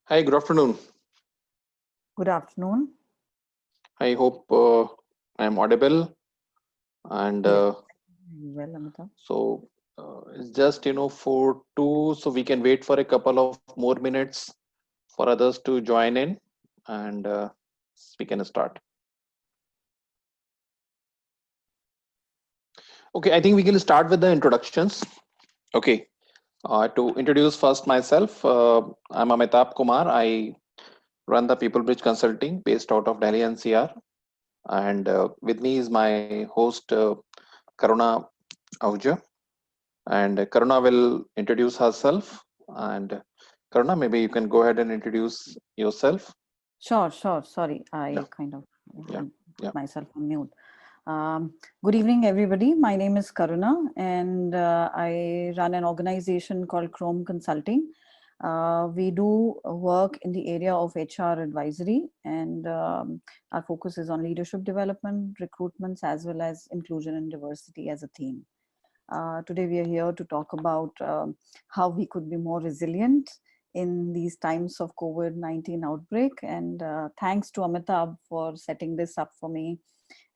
Hi, good afternoon. Good afternoon. I hope I am audible. And Yes, well, Amita. it's just 4:02, so we can wait for a couple of more minutes for others to join in, and we can start. Okay, I think we can start with the introductions. Okay, to introduce first myself, I'm Amitabh Kumar. I run the People Bridge Consulting based out of Delhi NCR, and with me is my host Karuna Ahuja. And Karuna will introduce herself. And Karuna, maybe you can go ahead and introduce yourself. Sure. Sorry, Yeah, I kind of yeah, had yeah. put myself on mute. Good evening, everybody. My name is Karuna, and I run an organization called Chrome Consulting. We do work in the area of HR advisory, and our focus is on leadership development, recruitments, as well as inclusion and diversity as a theme. Today, we are here to talk about how we could be more resilient in these times of COVID-19 outbreak. And thanks to Amitabh for setting this up for me.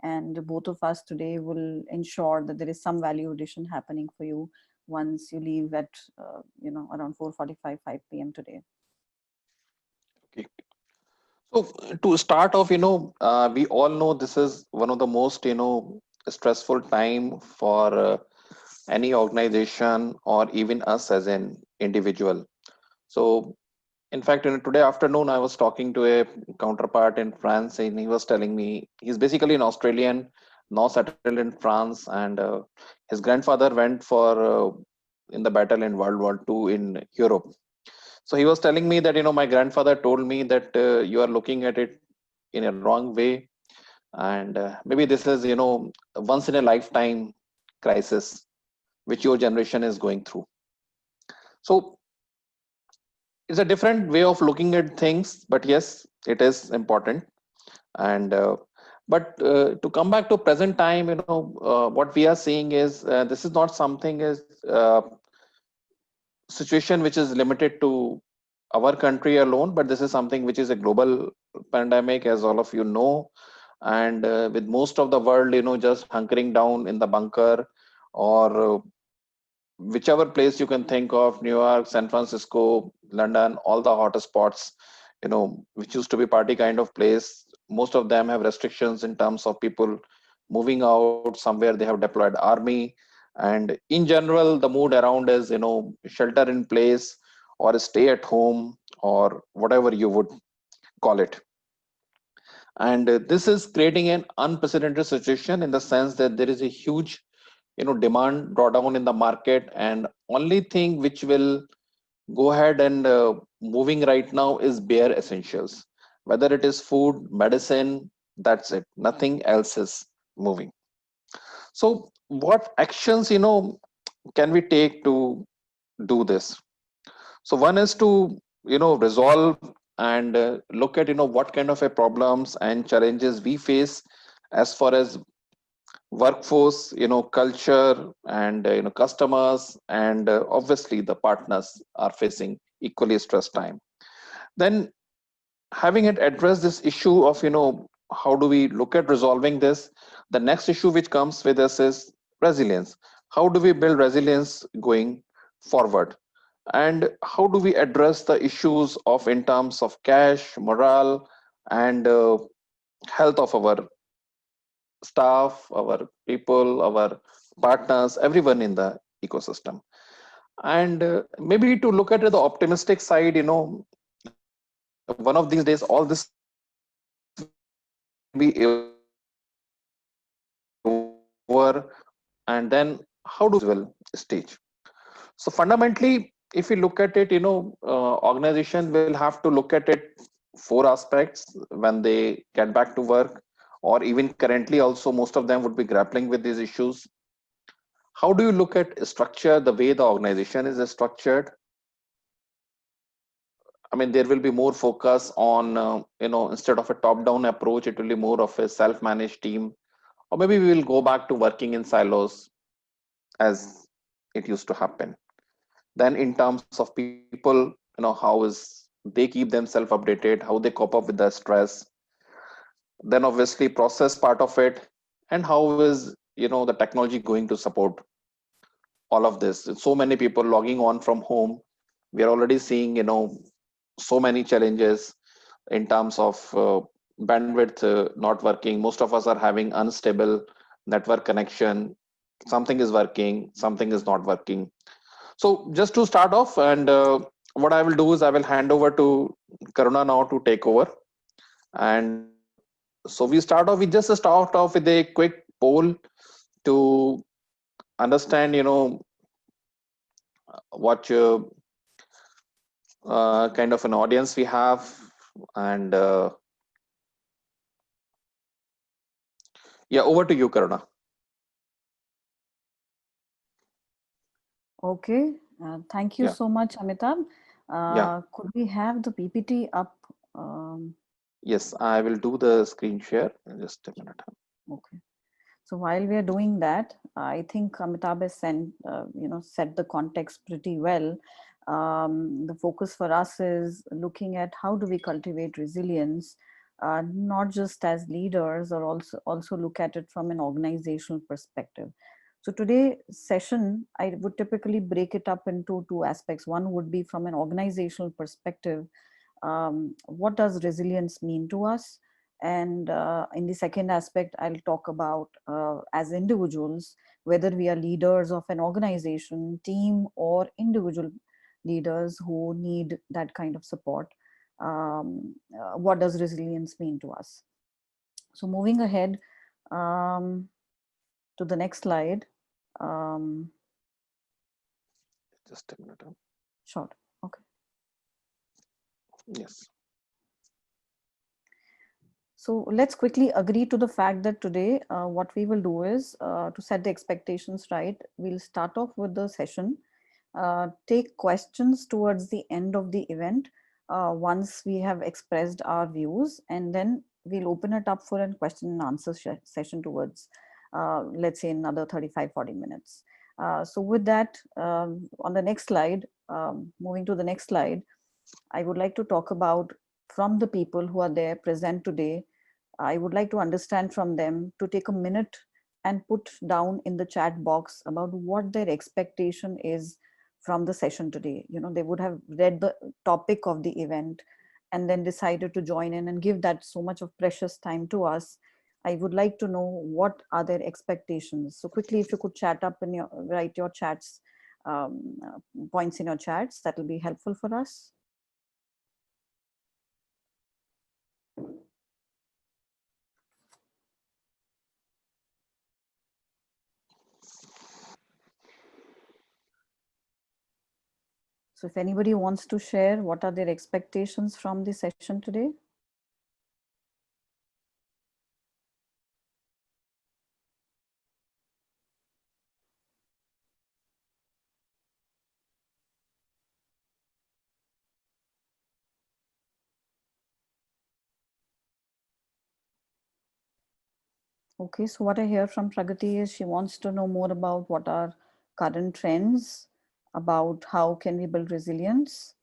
And both of us today will ensure that there is some value addition happening for you once you leave at around 4:45, 5 p.m. today. Okay. So to start off, we all know this is one of the most, stressful time for any organization or even us as an individual. So in fact, today afternoon, I was talking to a counterpart in France, and he was telling me he's basically an Australian, now settled in France, and his grandfather went for in the battle in World War II in Europe. So he was telling me that my grandfather told me that you are looking at it in a wrong way, and maybe this is once in a lifetime crisis which your generation is going through. So it's a different way of looking at things, but yes, it is important. And but to come back to present time, what we are seeing is this is not something is situation which is limited to our country alone, but this is something which is a global pandemic, as all of you know. And with most of the world just hunkering down in the bunker, or whichever place you can think of, New York, San Francisco, London, all the hotter spots, which used to be party kind of place, most of them have restrictions in terms of people moving out. Somewhere they have deployed army, and in general the mood around is shelter in place or stay at home, or whatever you would call it. And this is creating an unprecedented situation in the sense that there is a huge demand drawdown in the market, and only thing which will go ahead and moving right now is bare essentials, whether it is food, medicine. That's it, nothing else is moving. So what actions can we take to do this? So one is to resolve and look at what kind of a problems and challenges we face as far as workforce, culture, and customers, and obviously the partners are facing equally stress time. Then, having it address this issue of how do we look at resolving this, the next issue which comes with us is resilience. How do we build resilience going forward, and how do we address the issues of in terms of cash, morale, and health of our staff, our people, our partners, everyone in the ecosystem. And maybe to look at the optimistic side, one of these days, all this will be over. And then how do we look at will stage? So fundamentally, if you look at it, organization will have to look at it four aspects when they get back to work, or even currently also most of them would be grappling with these issues. How do you look at structure, the way the organization is structured? I mean, there will be more focus on, instead of a top-down approach, it will be more of a self-managed team, or maybe we will go back to working in silos as it used to happen. Then, in terms of people, how is the they keep themselves updated, how they cope up with the stress, then obviously process part of it, and how is the technology going to support all of this. So many people logging on from home. We are already seeing so many challenges in terms of bandwidth not working. Most of us are having unstable network connection. Something is working, something is not working. So just to start off, and what I will do is I will hand over to Karuna now to take over. And so we start off with a quick poll to understand, what kind of an audience we have. And yeah, over to you, Karuna. Okay, thank you Yeah, so much, Amitabh. yeah. Could we have the PPT up? Yes, I will do the screen share in just a minute. Okay. So while we are doing that, I think Amitabh has set the context pretty well. The focus for us is looking at how do we cultivate resilience, not just as leaders, or also look at it from an organizational perspective. So today session, I would typically break it up into two aspects. One would be from an organizational perspective, what does resilience mean to us? And in the second aspect, I'll talk about as individuals, whether we are leaders of an organization, team, or individual leaders who need that kind of support. What does resilience mean to us? So moving ahead to the next slide. Um, Just a minute. Short. Okay. Yes. So let's quickly agree to the fact that today what we will do is to set the expectations right. We'll start off with the session, take questions towards the end of the event once we have expressed our views, and then we'll open it up for a question and answer session towards, let's say, another 35-40 minutes. So with that, on the next slide, moving to the next slide, I would like to talk about from the people who are there present today. I would like to understand from them to take a minute and put down in the chat box about what their expectation is from the session today. They would have read the topic of the event and then decided to join in and give that so much of precious time to us. I would like to know what are their expectations. So quickly, if you could chat up and write your chats, points in your chats, that will be helpful for us. So if anybody wants to share, what are their expectations from the session today? Okay, so what I hear from Pragati is she wants to know more about what are current trends, about how can we build resilience.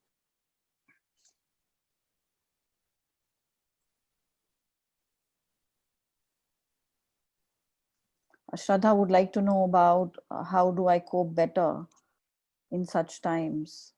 Shraddha would like to know about how do I cope better in such times.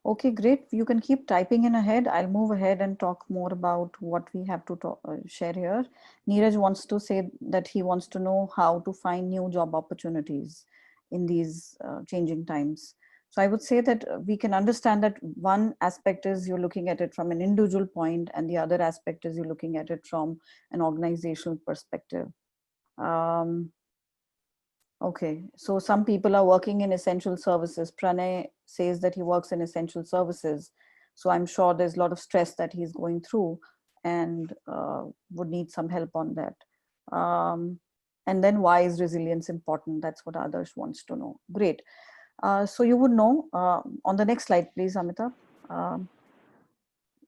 Okay, great. You can keep typing in ahead. I'll move ahead and talk more about what we have to share here. Neeraj wants to say that he wants to know how to find new job opportunities in these changing times. So I would say that we can understand that one aspect is you're looking at it from an individual point, and the other aspect is you're looking at it from an organizational perspective. Okay, so some people are working in essential services. Pranay says that he works in essential services. So I'm sure there's a lot of stress that he's going through and would need some help on that. And then why is resilience important? That's what Adarsh wants to know. Great. So you would know, on the next slide, please, Amitabh.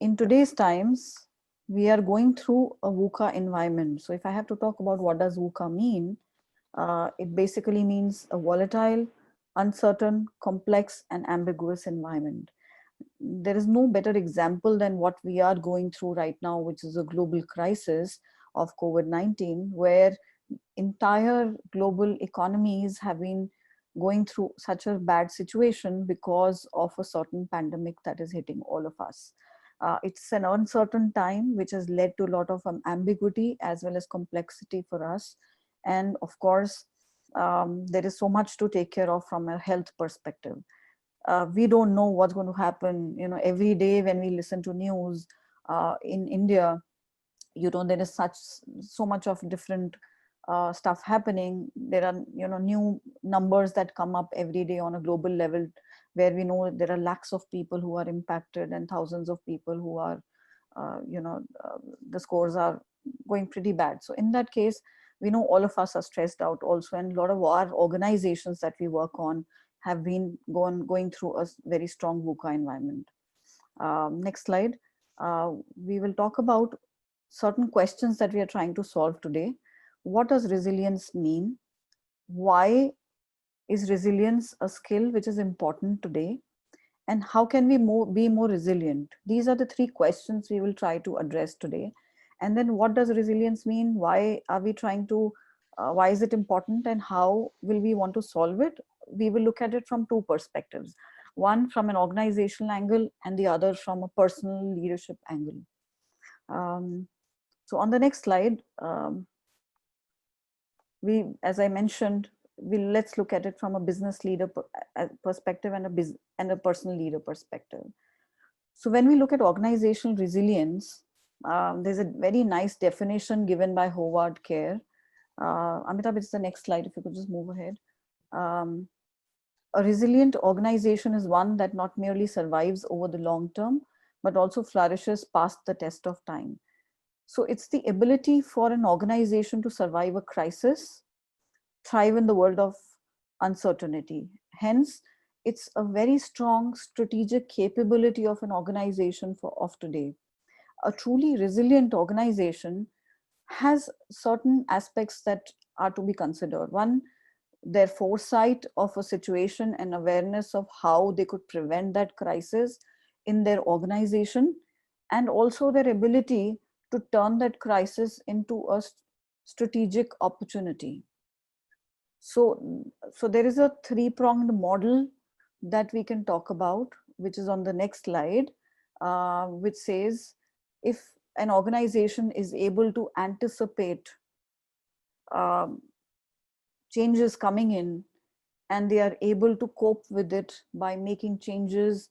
In today's times, we are going through a VUCA environment. So if I have to talk about what does VUCA mean, it basically means a volatile, uncertain, complex, and ambiguous environment. There is no better example than what we are going through right now, which is a global crisis of COVID-19, where entire global economies have been going through such a bad situation because of a certain pandemic that is hitting all of us. It's an uncertain time which has led to a lot of ambiguity as well as complexity for us. And of course, there is so much to take care of from a health perspective. We don't know what's going to happen. You know, every day when we listen to news in India, you know, there is so much of different stuff happening. There are, you know, new numbers that come up every day on a global level, where we know there are lakhs of people who are impacted and thousands of people who are the scores are going pretty bad. So in that case, we know all of us are stressed out also, and a lot of our organizations that we work on have been going through a very strong VUCA environment. Next slide. We will talk about certain questions that we are trying to solve today. What does resilience mean? Why is resilience a skill which is important today? And how can we be more resilient? These are the three questions we will try to address today. And then what does resilience mean? Why are we trying to, why is it important, and how will we want to solve it? We will look at it from two perspectives. One from an organizational angle and the other from a personal leadership angle. So on the next slide, as I mentioned, let's look at it from a business leader perspective and a personal leader perspective. So when we look at organizational resilience, there's a very nice definition given by Howard Kerr. Amitabh, it's the next slide, if you could just move ahead. A resilient organization is one that not merely survives over the long term, but also flourishes past the test of time. So it's the ability for an organization to survive a crisis, thrive in the world of uncertainty. Hence, it's a very strong strategic capability of an organization of today. A truly resilient organization has certain aspects that are to be considered. One, their foresight of a situation and awareness of how they could prevent that crisis in their organization, and also their ability to turn that crisis into a strategic opportunity. So there is a three-pronged model that we can talk about, which is on the next slide, which says if an organization is able to anticipate changes coming in, and they are able to cope with it by making changes,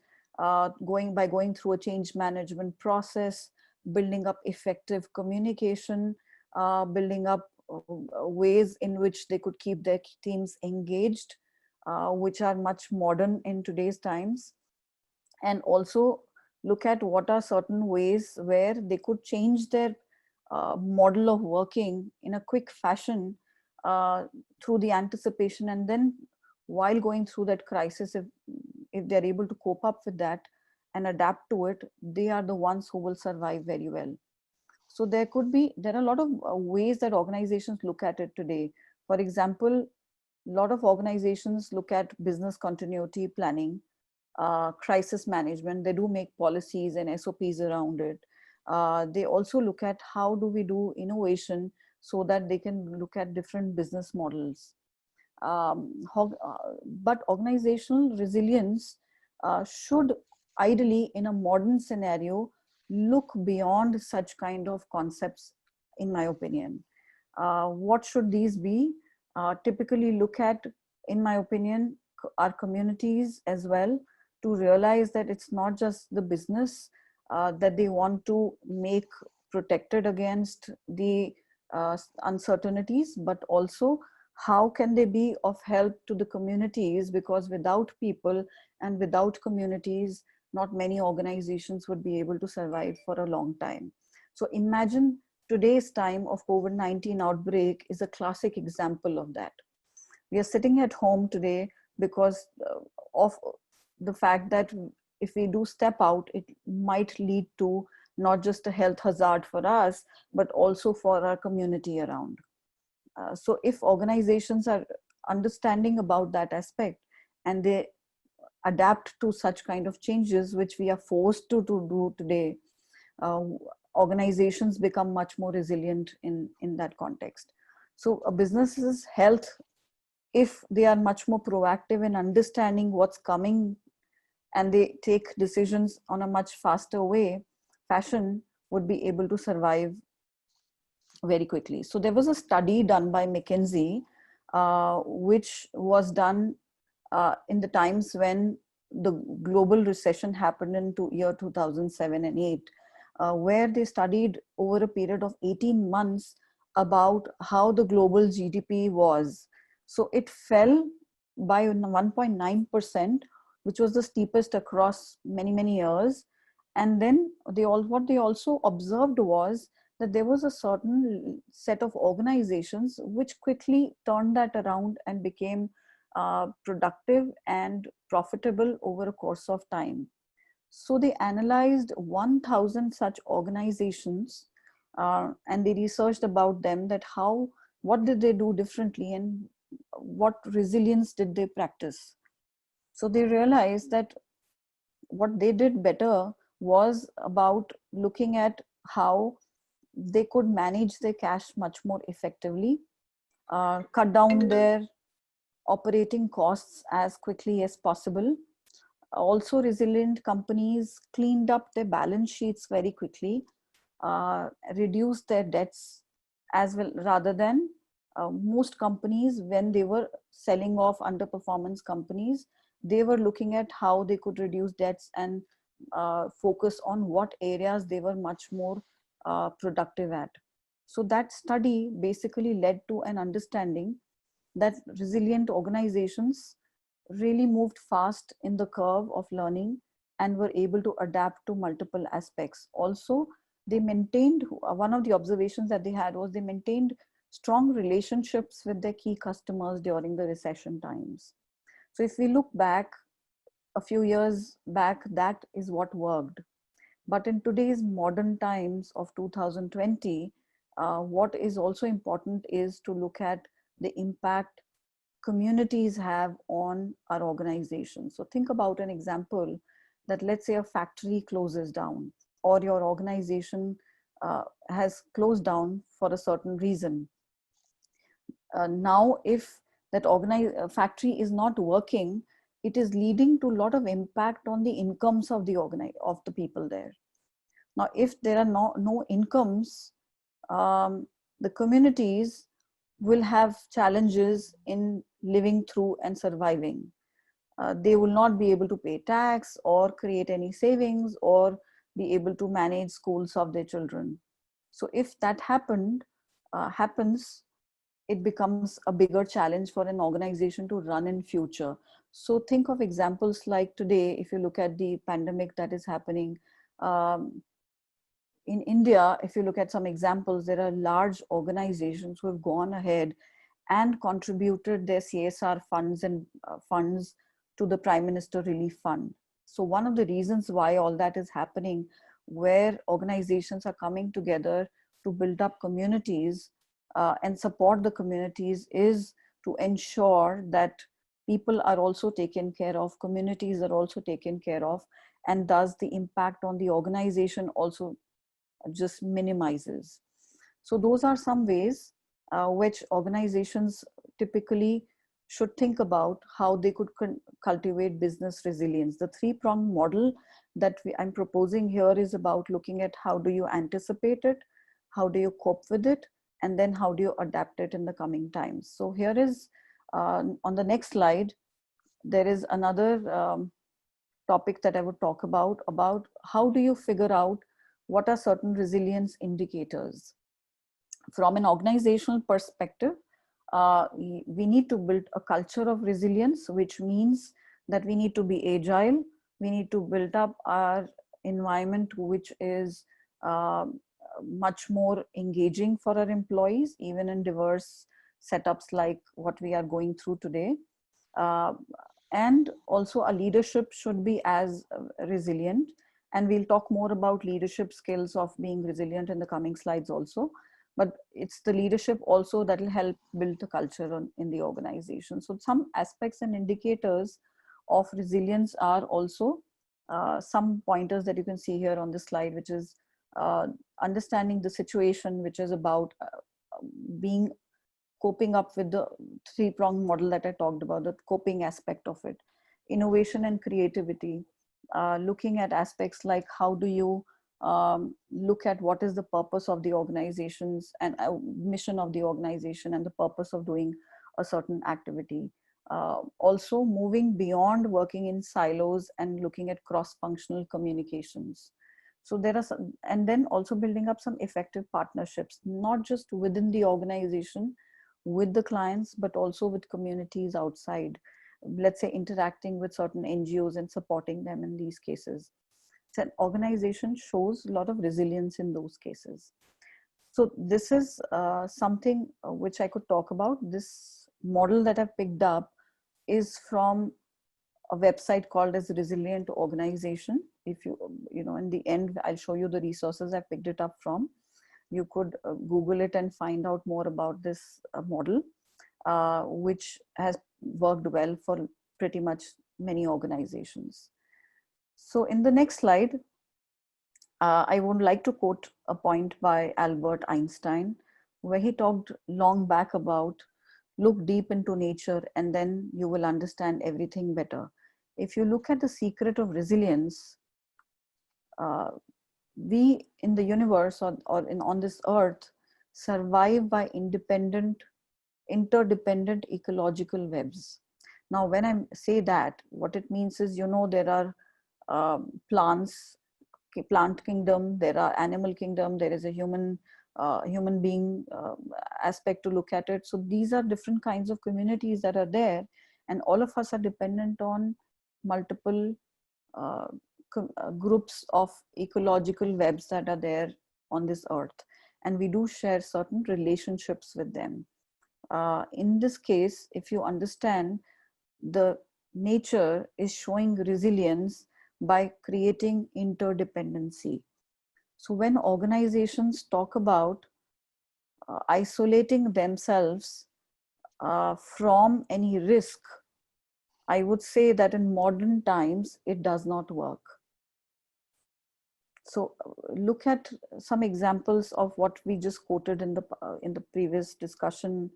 going through a change management process, building up effective communication, building up ways in which they could keep their teams engaged, which are much modern in today's times, and also look at what are certain ways where they could change their model of working in a quick fashion through the anticipation, and then while going through that crisis, if they're able to cope up with that and adapt to it, they are the ones who will survive very well. So there are a lot of ways that organizations look at it today. For example, a lot of organizations look at business continuity planning, crisis management. They do make policies and SOPs around it. They also look at how do we do innovation so that they can look at different business models. But organizational resilience should ideally, in a modern scenario, look beyond such kind of concepts, in my opinion. What should these be? Typically look at, in my opinion, our communities as well, to realize that it's not just the business that they want to make protected against the uncertainties, but also how can they be of help to the communities, because without people and without communities, not many organizations would be able to survive for a long time. So imagine today's time of COVID-19 outbreak is a classic example of that. We are sitting at home today because of the fact that if we do step out, it might lead to not just a health hazard for us, but also for our community around. So if organizations are understanding about that aspect and they adapt to such kind of changes, which we are forced to do today, uh, organizations become much more resilient in that context. So a business's health, if they are much more proactive in understanding what's coming and they take decisions on a much faster fashion, would be able to survive very quickly. So there was a study done by McKinsey, which was done in the times when the global recession happened in year 2007 and 8, where they studied over a period of 18 months about how the global GDP was. So it fell by 1.9%, which was the steepest across many years. And then what they also observed was that there was a certain set of organizations which quickly turned that around and became productive and profitable over a course of time. So they analyzed 1,000 such organizations, and they researched about them, that what did they do differently and what resilience did they practice. So they realized that what they did better was about looking at how they could manage their cash much more effectively, cut down their operating costs as quickly as possible. Also, resilient companies cleaned up their balance sheets very quickly, reduced their debts as well, rather than most companies, when they were selling off underperformance companies, they were looking at how they could reduce debts and focus on what areas they were much more productive at. So that study basically led to an understanding that resilient organizations really moved fast in the curve of learning and were able to adapt to multiple aspects. Also, they maintained, one of the observations that they had was they maintained strong relationships with their key customers during the recession times. So if we look back a few years back, that is what worked. But in today's modern times of 2020, what is also important is to look at the impact communities have on our organization. So think about an example that, let's say, a factory closes down, or your organization has closed down for a certain reason. Now, if that factory is not working, it is leading to a lot of impact on the incomes of the people there. Now, if there are no incomes, the communities will have challenges in living through and surviving. They will not be able to pay tax or create any savings or be able to manage schools of their children. So if that happens, it becomes a bigger challenge for an organization to run in future. So think of examples like today, if you look at the pandemic that is happening, in India, if you look at some examples, there are large organizations who have gone ahead and contributed their CSR funds and funds to the Prime Minister Relief Fund. So one of the reasons why all that is happening, where organizations are coming together to build up communities and support the communities, is to ensure that people are also taken care of, communities are also taken care of, and thus the impact on the organization also just minimizes. So those are some ways which organizations typically should think about how they could cultivate business resilience. The three-pronged model that I'm proposing here is about looking at how do you anticipate it, how do you cope with it, and then how do you adapt it in the coming times. So here is, on the next slide, there is another topic that I would talk about how do you figure out what are certain resilience indicators. From an organizational perspective, we need to build a culture of resilience, which means that we need to be agile. We need to build up our environment, which is much more engaging for our employees, even in diverse setups like what we are going through today. And also our leadership should be as resilient. And we'll talk more about leadership skills of being resilient in the coming slides also. But it's the leadership also that will help build the culture in the organization. So some aspects and indicators of resilience are also some pointers that you can see here on the slide, which is understanding the situation, which is about being coping up with the three-pronged model that I talked about, the coping aspect of it, innovation and creativity, looking at aspects like how do you look at what is the purpose of the organizations and mission of the organization and the purpose of doing a certain activity. Also moving beyond working in silos and looking at cross-functional communications. So there are some, and then also building up some effective partnerships, not just within the organization, with the clients, but also with communities outside, let's say interacting with certain NGOs and supporting them in these cases. So an organization shows a lot of resilience in those cases. So this is something which I could talk about. This model that I've picked up is from a website called as Resilient Organization. If you know, in the end, I'll show you the resources I picked it up from. You could Google it and find out more about this model, which has worked well for pretty much many organizations. So in the next slide, I would like to quote a point by Albert Einstein, where he talked long back about look deep into nature and then you will understand everything better. If you look at the secret of resilience, we in the universe or on this earth survive by interdependent ecological webs. Now, when I say that, what it means is, you know, there are plant kingdom, there are animal kingdom, there is a human being aspect to look at it. So these are different kinds of communities that are there, and all of us are dependent on multiple groups of ecological webs that are there on this earth, and we do share certain relationships with them. In this case, if you understand, the nature is showing resilience by creating interdependency. So when organizations talk about isolating themselves from any risk, I would say that in modern times, it does not work. So look at some examples of what we just quoted in the previous discussion,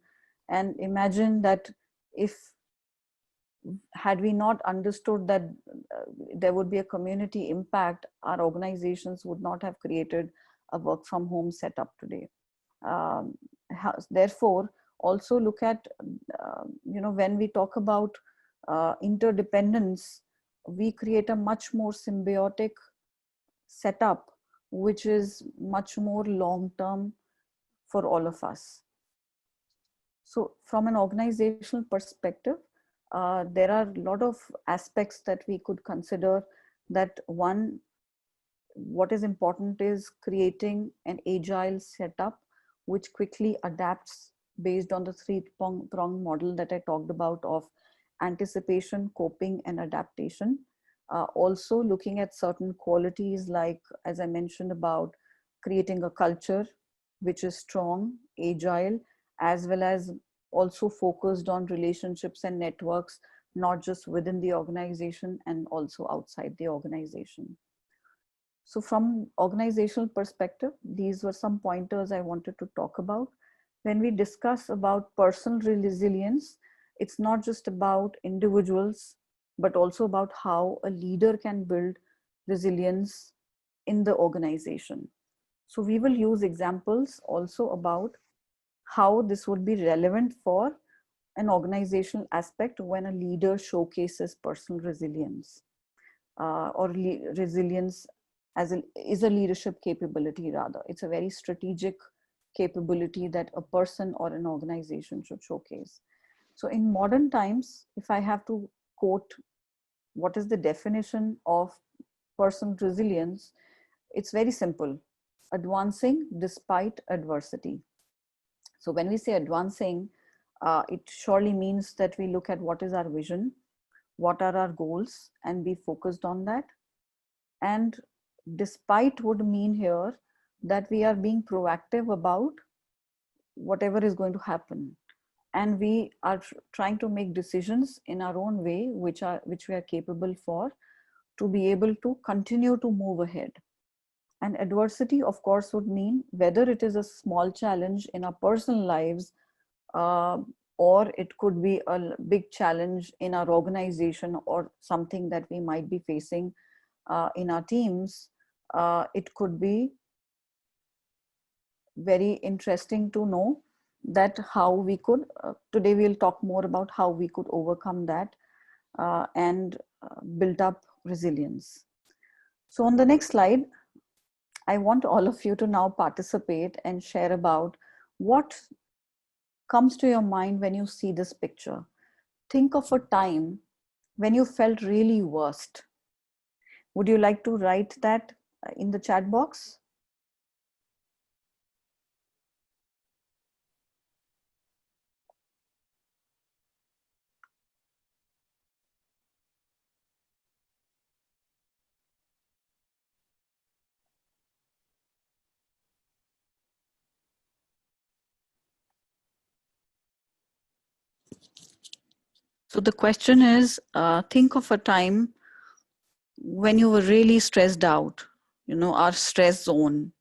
and imagine that if had we not understood that there would be a community impact, our organizations would not have created a work from home setup today. Therefore, also look at, you know, when we talk about interdependence, we create a much more symbiotic setup, which is much more long-term for all of us. So from an organizational perspective, there are a lot of aspects that we could consider. That one, what is important is creating an agile setup which quickly adapts based on the three-pronged model that I talked about of anticipation, coping, and adaptation. Also looking at certain qualities like, as I mentioned, about creating a culture which is strong, agile, as well as also focused on relationships and networks, not just within the organization and also outside the organization. So from organizational perspective, these were some pointers I wanted to talk about. When we discuss about personal resilience, it's not just about individuals, but also about how a leader can build resilience in the organization. So we will use examples also about how this would be relevant for an organizational aspect when a leader showcases personal resilience, or resilience is a leadership capability. Rather, it's a very strategic capability that a person or an organization should showcase. So in modern times, if I have to quote what is the definition of personal resilience, it's very simple: advancing despite adversity. So when we say advancing, it surely means that we look at what is our vision, what are our goals, and be focused on that. And despite would mean here that we are being proactive about whatever is going to happen, and we are trying to make decisions in our own way, which we are capable for, to be able to continue to move ahead. And adversity, of course, would mean whether it is a small challenge in our personal lives, uh, or it could be a big challenge in our organization, or something that we might be facing in our teams. It could be very interesting to know that how we could, today we'll talk more about how we could overcome that and build up resilience. So on the next slide, I want all of you to now participate and share about what comes to your mind when you see this picture. Think of a time when you felt really worst. Would you like to write that in the chat box? So the question is, think of a time when you were really stressed out, our stress zone.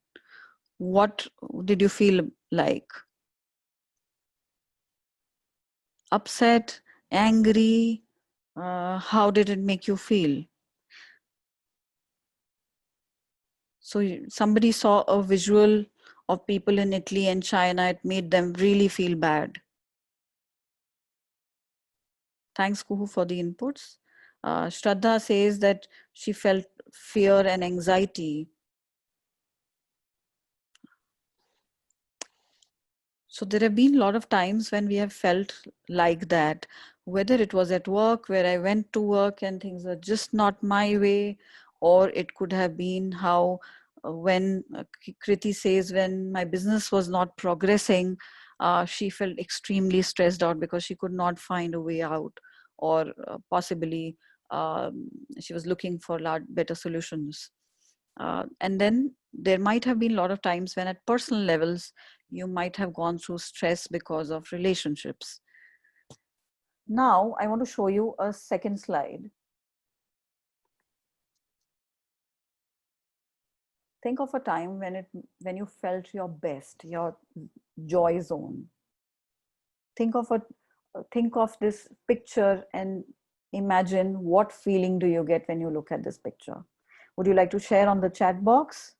What did you feel like? Upset, angry? How did it make you feel? So somebody saw a visual of people in Italy and China. It made them really feel bad. Thanks, Kuhu, for the inputs. Shraddha says that she felt fear and anxiety. So there have been a lot of times when we have felt like that, whether it was at work, where I went to work and things are just not my way, or it could have been how when Kriti says when my business was not progressing, she felt extremely stressed out because she could not find a way out, or possibly she was looking for better solutions. And then there might have been a lot of times when at personal levels, you might have gone through stress because of relationships. Now, I want to show you a second slide. Think of a time when you felt your best, your joy zone. Think of this picture and imagine what feeling do you get when you look at this picture. Would you like to share on the chat box?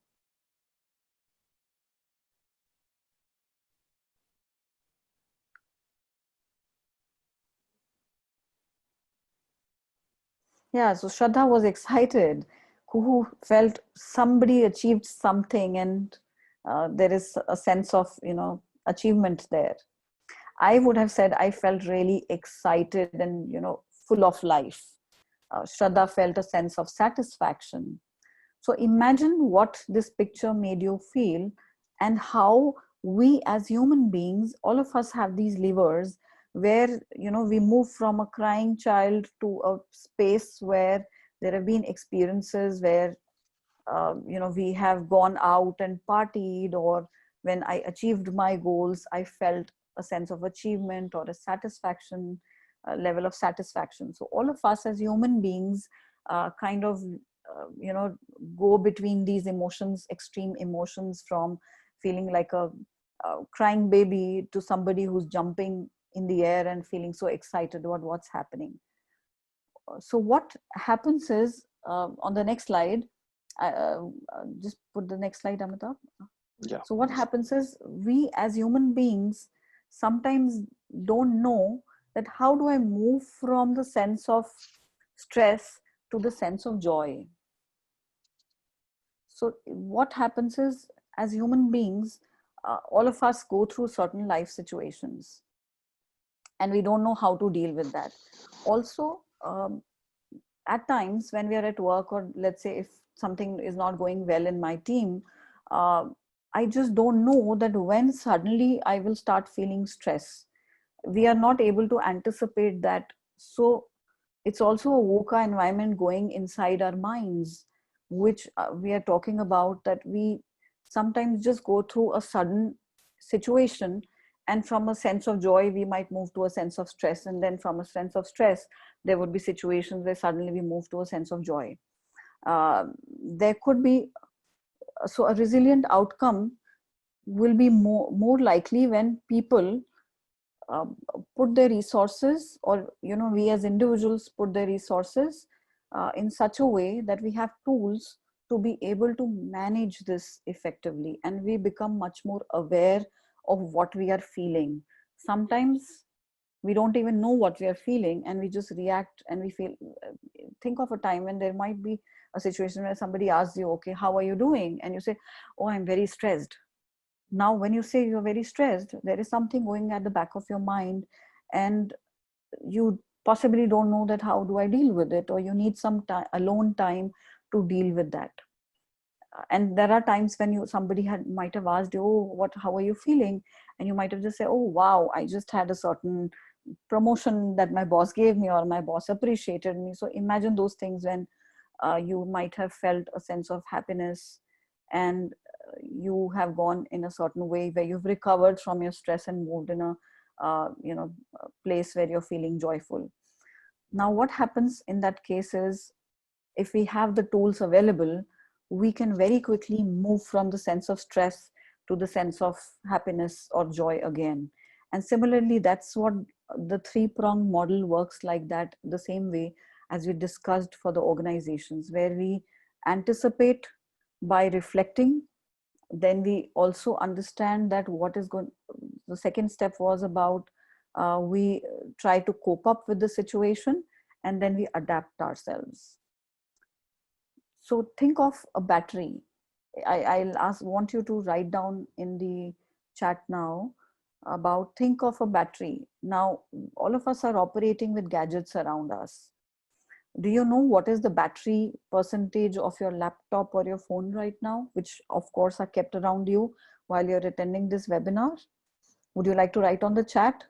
Yeah, so Shraddha was excited, who felt somebody achieved something, and there is a sense of, achievement there. I would have said I felt really excited and, full of life. Shraddha felt a sense of satisfaction. So imagine what this picture made you feel, and how we as human beings, all of us have these levers where, we move from a crying child to a space where there have been experiences where, we have gone out and partied, or when I achieved my goals, I felt a sense of achievement or a satisfaction, level of satisfaction. So all of us as human beings kind of, go between these emotions, extreme emotions, from feeling like a crying baby to somebody who's jumping in the air and feeling so excited about what's happening. So what happens is, on the next slide, just put the next slide, Amitabh. Yeah. So what happens is, we as human beings sometimes don't know that how do I move from the sense of stress to the sense of joy. So what happens is, as human beings, all of us go through certain life situations, and we don't know how to deal with that. Also, at times when we are at work, or let's say if something is not going well in my team, I just don't know that when suddenly I will start feeling stress. We are not able to anticipate that. So it's also a VUCA environment going inside our minds, which we are talking about, that we sometimes just go through a sudden situation, and from a sense of joy we might move to a sense of stress, and then from a sense of stress there would be situations where suddenly we move to a sense of joy. There could be, so a resilient outcome will be more likely when people uh, put their resources, or we as individuals put their resources in such a way that we have tools to be able to manage this effectively, and we become much more aware of what we are feeling. Sometimes we don't even know what we are feeling, and we just react, and we feel, think of a time when there might be a situation where somebody asks you, okay, how are you doing? And you say, oh, I'm very stressed. Now when you say you're very stressed, there is something going at the back of your mind, and you possibly don't know that how do I deal with it, or you need some time, alone time, to deal with that. And there are times when somebody might have asked you, oh, how are you feeling? And you might have just said, oh wow, I just had a certain promotion that my boss gave me, or my boss appreciated me. So imagine those things when you might have felt a sense of happiness, and you have gone in a certain way where you've recovered from your stress and moved in a place where you're feeling joyful. Now what happens in that case is, if we have the tools available, we can very quickly move from the sense of stress to the sense of happiness or joy again. And similarly, that's what the three-pronged model works, like that, the same way as we discussed for the organizations, where we anticipate by reflecting. Then we also understand that what is going, the second step was about we try to cope up with the situation, and then we adapt ourselves. So think of a battery. I'll want you to write down in the chat now about, think of a battery. Now, all of us are operating with gadgets around us. Do you know what is the battery percentage of your laptop or your phone right now, which of course are kept around you while you're attending this webinar? Would you like to write on the chat?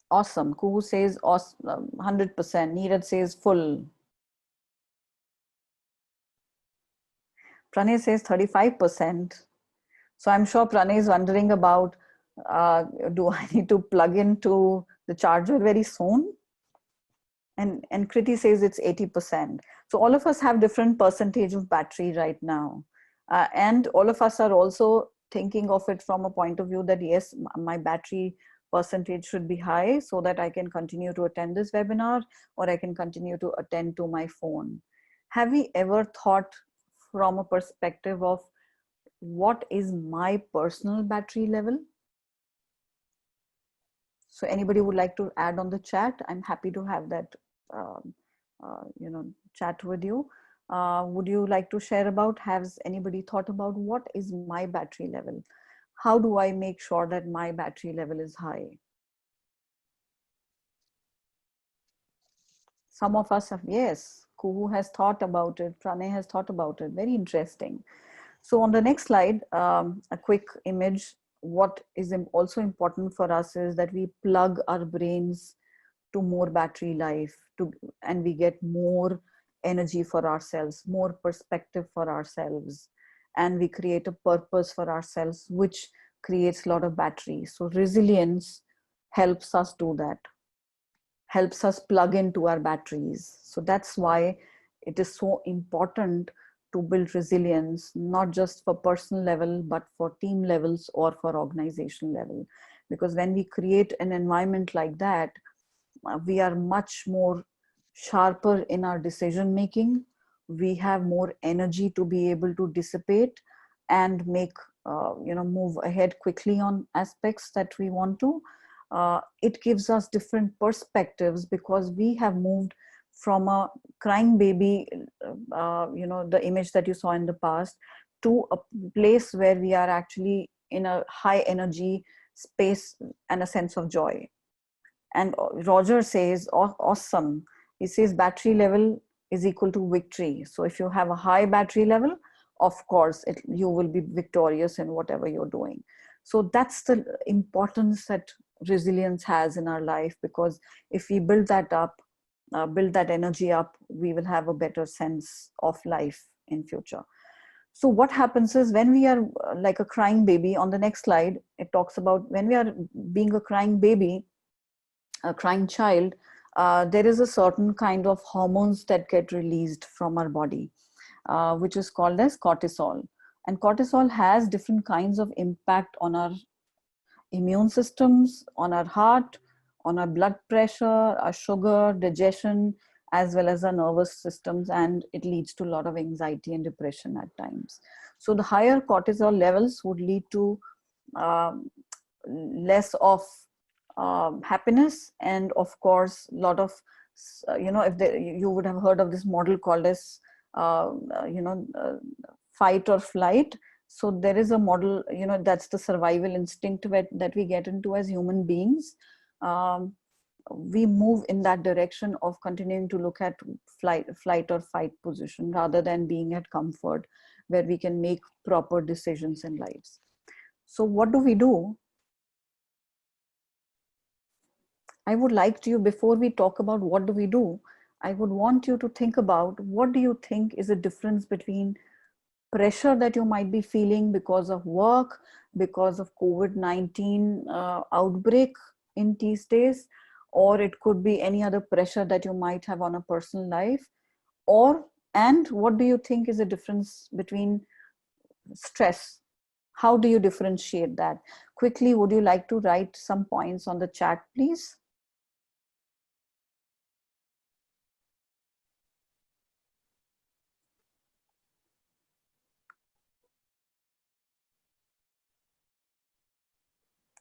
Awesome. Kuhu says awesome, 100%. Neeraj says full. Pranay says 35%. So I'm sure Pranay is wondering about, do I need to plug into the charger very soon? And Kriti says it's 80%. So all of us have different percentage of battery right now. And all of us are also thinking of it from a point of view that, yes, my battery percentage should be high so that I can continue to attend this webinar, or I can continue to attend to my phone. Have we ever thought from a perspective of, what is my personal battery level? So anybody would like to add on the chat? I'm happy to have that chat with you. Would you like to share about, has anybody thought about, what is my battery level? How do I make sure that my battery level is high? Some of us have, yes, Kuhu has thought about it, Pranay has thought about it. Very interesting. So on the next slide, a quick image. What is also important for us is that we plug our brains to more battery life, and we get more energy for ourselves, more perspective for ourselves, and we create a purpose for ourselves, which creates a lot of battery. So resilience helps us do that, helps us plug into our batteries. So that's why it is so important to build resilience, not just for personal level, but for team levels or for organization level. Because when we create an environment like that, we are much more sharper in our decision making. We have more energy to be able to dissipate and make, move ahead quickly on aspects that we want to. It gives us different perspectives, because we have moved from a crying baby, the image that you saw in the past, to a place where we are actually in a high energy space and a sense of joy. And Roger says, awesome. He says battery level is equal to victory. So if you have a high battery level, of course, you will be victorious in whatever you're doing. So that's the importance that resilience has in our life, because if we build that up, build that energy up, we will have a better sense of life in future. So what happens is, when we are like a crying baby, on the next slide, it talks about when we are being a crying baby, a crying child, there is a certain kind of hormones that get released from our body, which is called as cortisol. And cortisol has different kinds of impact on our immune systems, on our heart, on our blood pressure, our sugar, digestion, as well as our nervous systems, and it leads to a lot of anxiety and depression at times. So the higher cortisol levels would lead to less of happiness, and of course a lot of if you would have heard of this model called as fight or flight. So there is a model, that's the survival instinct that we get into as human beings. We move in that direction of continuing to look at flight or fight position, rather than being at comfort, where we can make proper decisions in lives. So what do we do? I would like to, before we talk about what do we do, I would want you to think about, what do you think is the difference between pressure that you might be feeling because of work, because of COVID-19 outbreak in these days, or it could be any other pressure that you might have on a personal life, and what do you think is the difference between stress? How do you differentiate that? Quickly, would you like to write some points on the chat, please?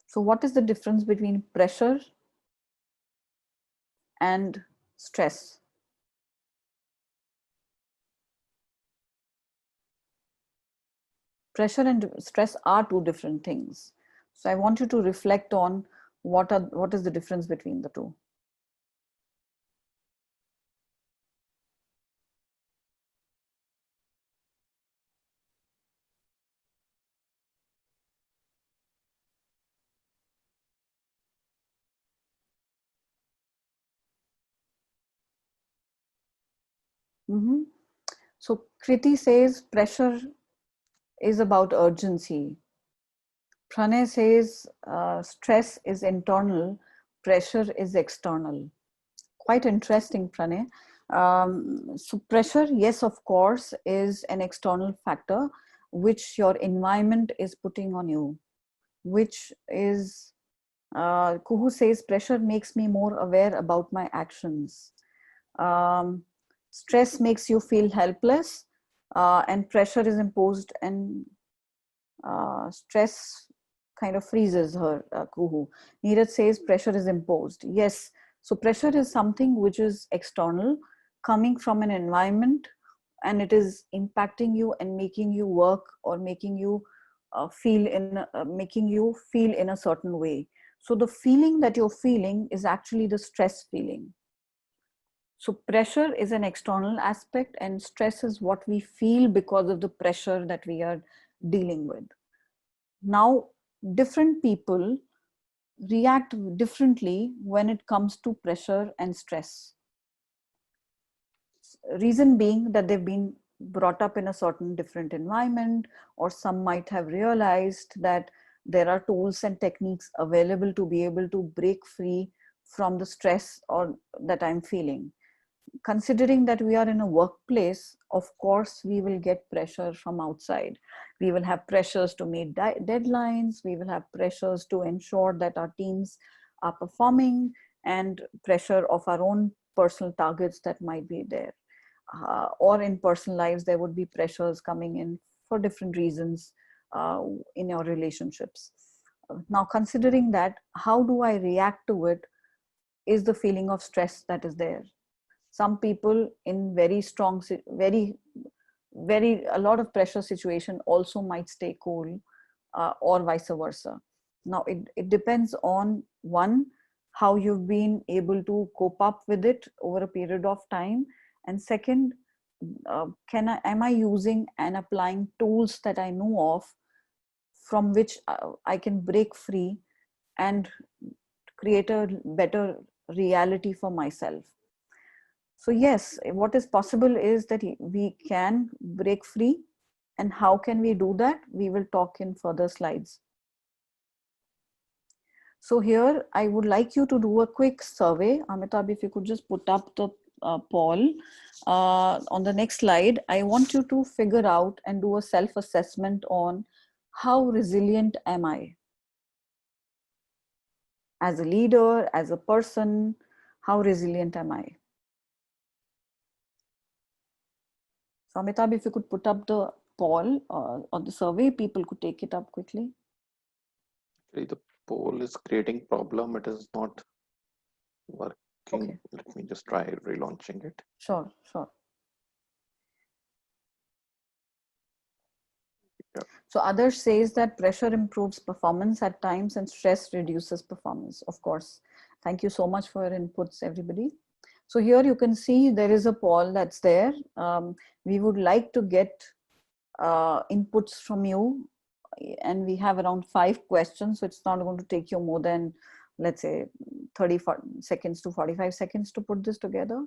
So what is the difference between pressure and stress? Pressure and stress are two different things. So I want you to reflect on what is the difference between the two. Mm-hmm. So Kriti says pressure is about urgency. Pranay says stress is internal, pressure is external. Quite interesting, Pranay. So pressure, yes, of course, is an external factor which your environment is putting on you, which is, Kuhu says, pressure makes me more aware about my actions. Stress makes you feel helpless, and pressure is imposed, and stress kind of freezes her, Kuhu. Neeraj says pressure is imposed. Yes, so pressure is something which is external, coming from an environment, and it is impacting you and making you work, or making you feel in a certain way. So the feeling that you're feeling is actually the stress feeling. So pressure is an external aspect, and stress is what we feel because of the pressure that we are dealing with. Now, different people react differently when it comes to pressure and stress. Reason being that they've been brought up in a certain different environment, or some might have realized that there are tools and techniques available to be able to break free from the stress or that I'm feeling. Considering that we are in a workplace, of course, we will get pressure from outside. We will have pressures to meet deadlines. We will have pressures to ensure that our teams are performing, and pressure of our own personal targets that might be there. Or in personal lives, there would be pressures coming in for different reasons in your relationships. Now, considering that, how do I react to it is the feeling of stress that is there. Some people in very strong, a lot of pressure situation also might stay cool, or vice versa. Now, it depends on, one, how you've been able to cope up with it over a period of time. And second, am I using and applying tools that I know of, from which I can break free and create a better reality for myself. So yes, what is possible is that we can break free. And how can we do that? We will talk in further slides. So here I would like you to do a quick survey. Amitabh, if you could just put up the poll on the next slide. I want you to figure out and do a self-assessment on how resilient am I? As a leader, as a person, how resilient am I? So Amitabh, if you could put up the poll or the survey, people could take it up quickly. The poll is creating problem. It is not working. Okay. Let me just try relaunching it. Sure, sure. Yeah. So others says that pressure improves performance at times and stress reduces performance. Of course. Thank you so much for your inputs, everybody. So here you can see there is a poll that's there. We would like to get inputs from you, and we have around 5 questions. So it's not going to take you more than, let's say, 30 seconds to 45 seconds to put this together.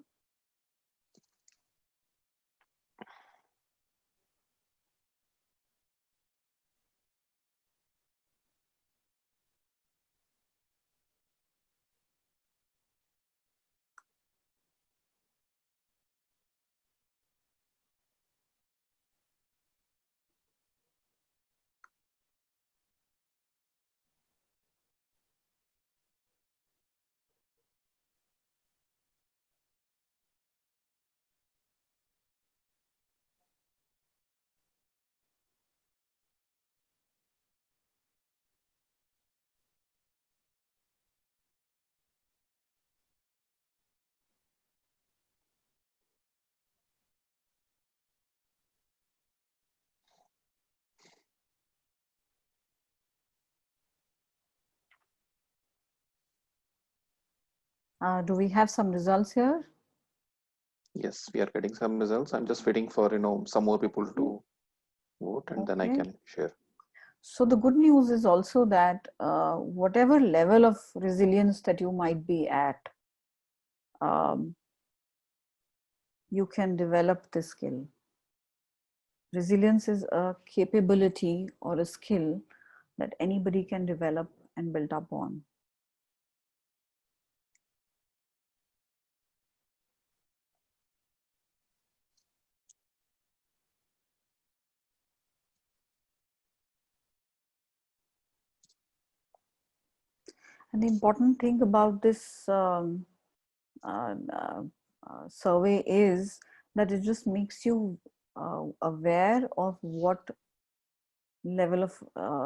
Do we have some results here? Yes, we are getting some results. I'm just waiting for some more people to vote, and then I can share. So the good news is also that whatever level of resilience that you might be at, you can develop this skill. Resilience is a capability or a skill that anybody can develop and build up on. And the important thing about this uh, uh, survey is that it just makes you aware of what level of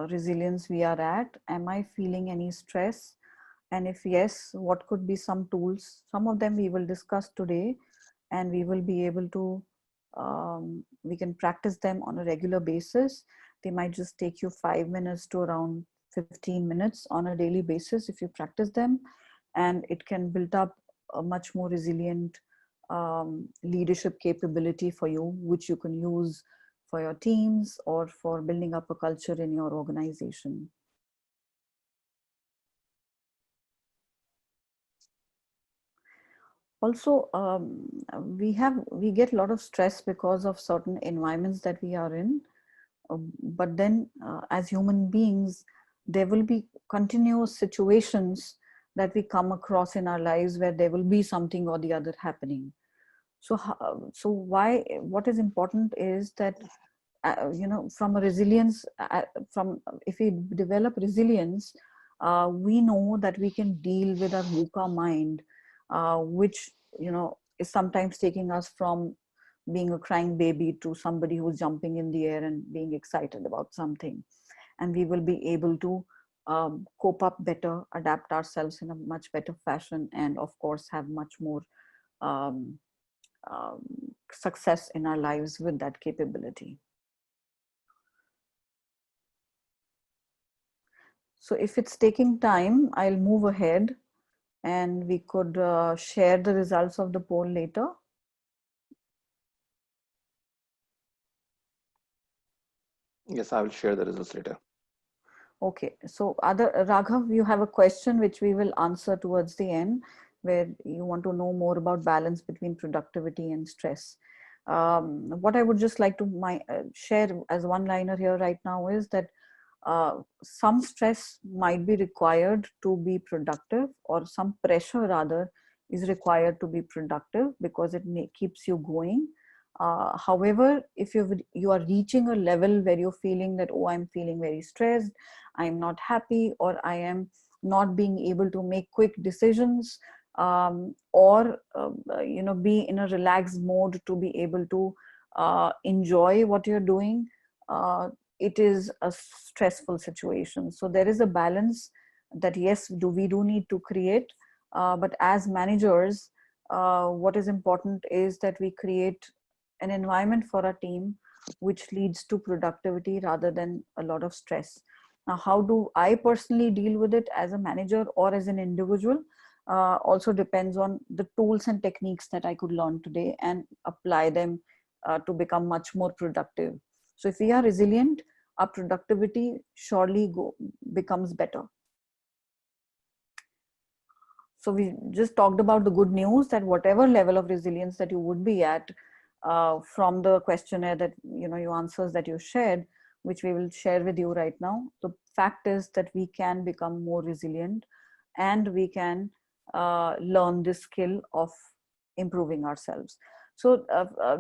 resilience we are at. Am I feeling any stress? And if yes, what could be some tools? Some of them we will discuss today, and we will be able to, we can practice them on a regular basis. They might just take you 5 minutes to around 15 minutes on a daily basis if you practice them, and it can build up a much more resilient leadership capability for you, which you can use for your teams or for building up a culture in your organization. Also, we get a lot of stress because of certain environments that we are in. But then as human beings, there will be continuous situations that we come across in our lives where there will be something or the other happening. So, what is important is that, from a resilience, if we develop resilience, we know that we can deal with our VUCA mind, which, is sometimes taking us from being a crying baby to somebody who's jumping in the air and being excited about something. And we will be able to cope up better, adapt ourselves in a much better fashion, and of course have much more um, success in our lives with that capability. So if it's taking time, I'll move ahead and we could share the results of the poll later. Yes, I will share the results later. Okay, so other Raghav, you have a question which we will answer towards the end, where you want to know more about balance between productivity and stress. What I would just like to share as one liner here right now is that some stress might be required to be productive, or some pressure rather is required to be productive because it keeps you going. However, if you are reaching a level where you're feeling that, oh, I'm feeling very stressed, I'm not happy, or I am not being able to make quick decisions, or be in a relaxed mode to be able to enjoy what you're doing, it is a stressful situation. So there is a balance that, yes, we do need to create, but as managers, what is important is that we create an environment for our team which leads to productivity rather than a lot of stress. Now, how do I personally deal with it as a manager or as an individual? Also depends on the tools and techniques that I could learn today and apply them to become much more productive. So if we are resilient, our productivity surely becomes better. So we just talked about the good news that whatever level of resilience that you would be at, from the questionnaire that you answers that you shared, which we will share with you right now, the fact is that we can become more resilient, and we can learn this skill of improving ourselves. So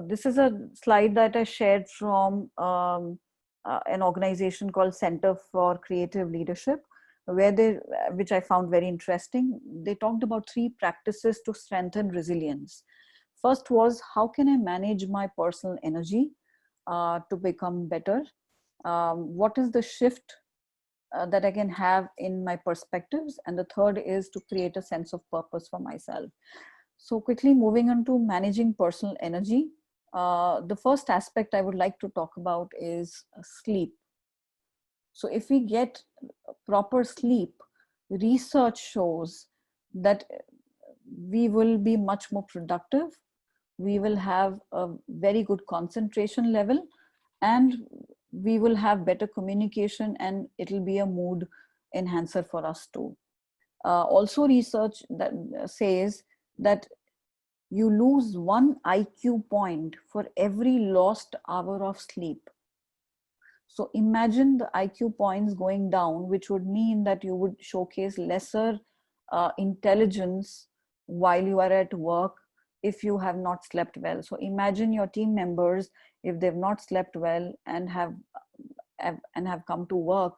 this is a slide that I shared from an organization called Center for Creative Leadership, where which I found very interesting. They talked about 3 practices to strengthen resilience. First was, how can I manage my personal energy to become better? What is the shift that I can have in my perspectives? And the third is to create a sense of purpose for myself. So quickly moving on to managing personal energy. The first aspect I would like to talk about is sleep. So if we get proper sleep, research shows that we will be much more productive, we will have a very good concentration level, and we will have better communication, and it'll be a mood enhancer for us too. Also research that says that you lose 1 IQ point for every lost hour of sleep. So imagine the IQ points going down, which would mean that you would showcase lesser intelligence while you are at work if you have not slept well. So imagine your team members, if they've not slept well and have come to work,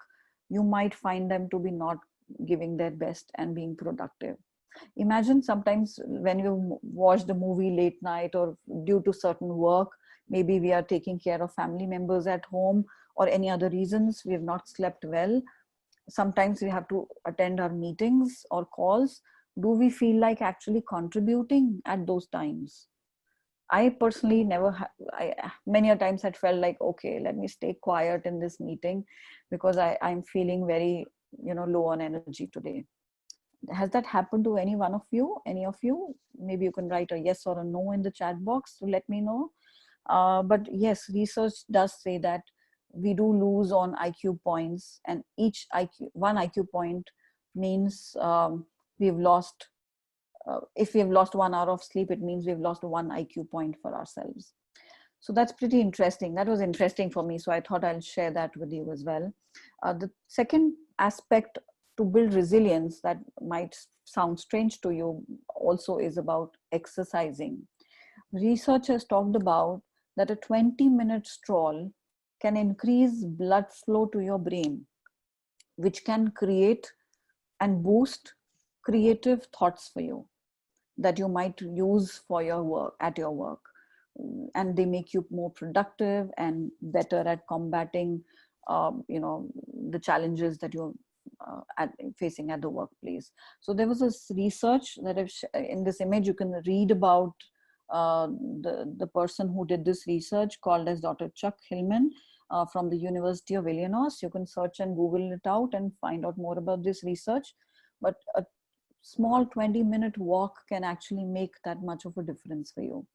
you might find them to be not giving their best and being productive. Imagine sometimes when you watch the movie late night, or due to certain work, maybe we are taking care of family members at home, or any other reasons we have not slept well. Sometimes we have to attend our meetings or calls. Do we feel like actually contributing at those times? I personally never many a times I felt like, okay, let me stay quiet in this meeting because I'm feeling very low on energy today. Has that happened to any one of you? Any of you? Maybe you can write a yes or a no in the chat box to let me know. But yes, research does say that we do lose on IQ points, and each one IQ point means we've lost. If we have lost 1 hour of sleep, it means we've lost 1 IQ point for ourselves. So that's pretty interesting. That was interesting for me. So I thought I'll share that with you as well. The second aspect to build resilience that might sound strange to you also is about exercising. Research has talked about that a 20-minute stroll can increase blood flow to your brain, which can create and boost creative thoughts for you that you might use for your work, at your work. And they make you more productive and better at combating the challenges that you're facing at the workplace. So there was this research that in this image you can read about the person who did this research, called as Dr. Chuck Hillman from the University of Illinois. You can search and Google it out and find out more about this research. But a small 20-minute walk can actually make that much of a difference for you.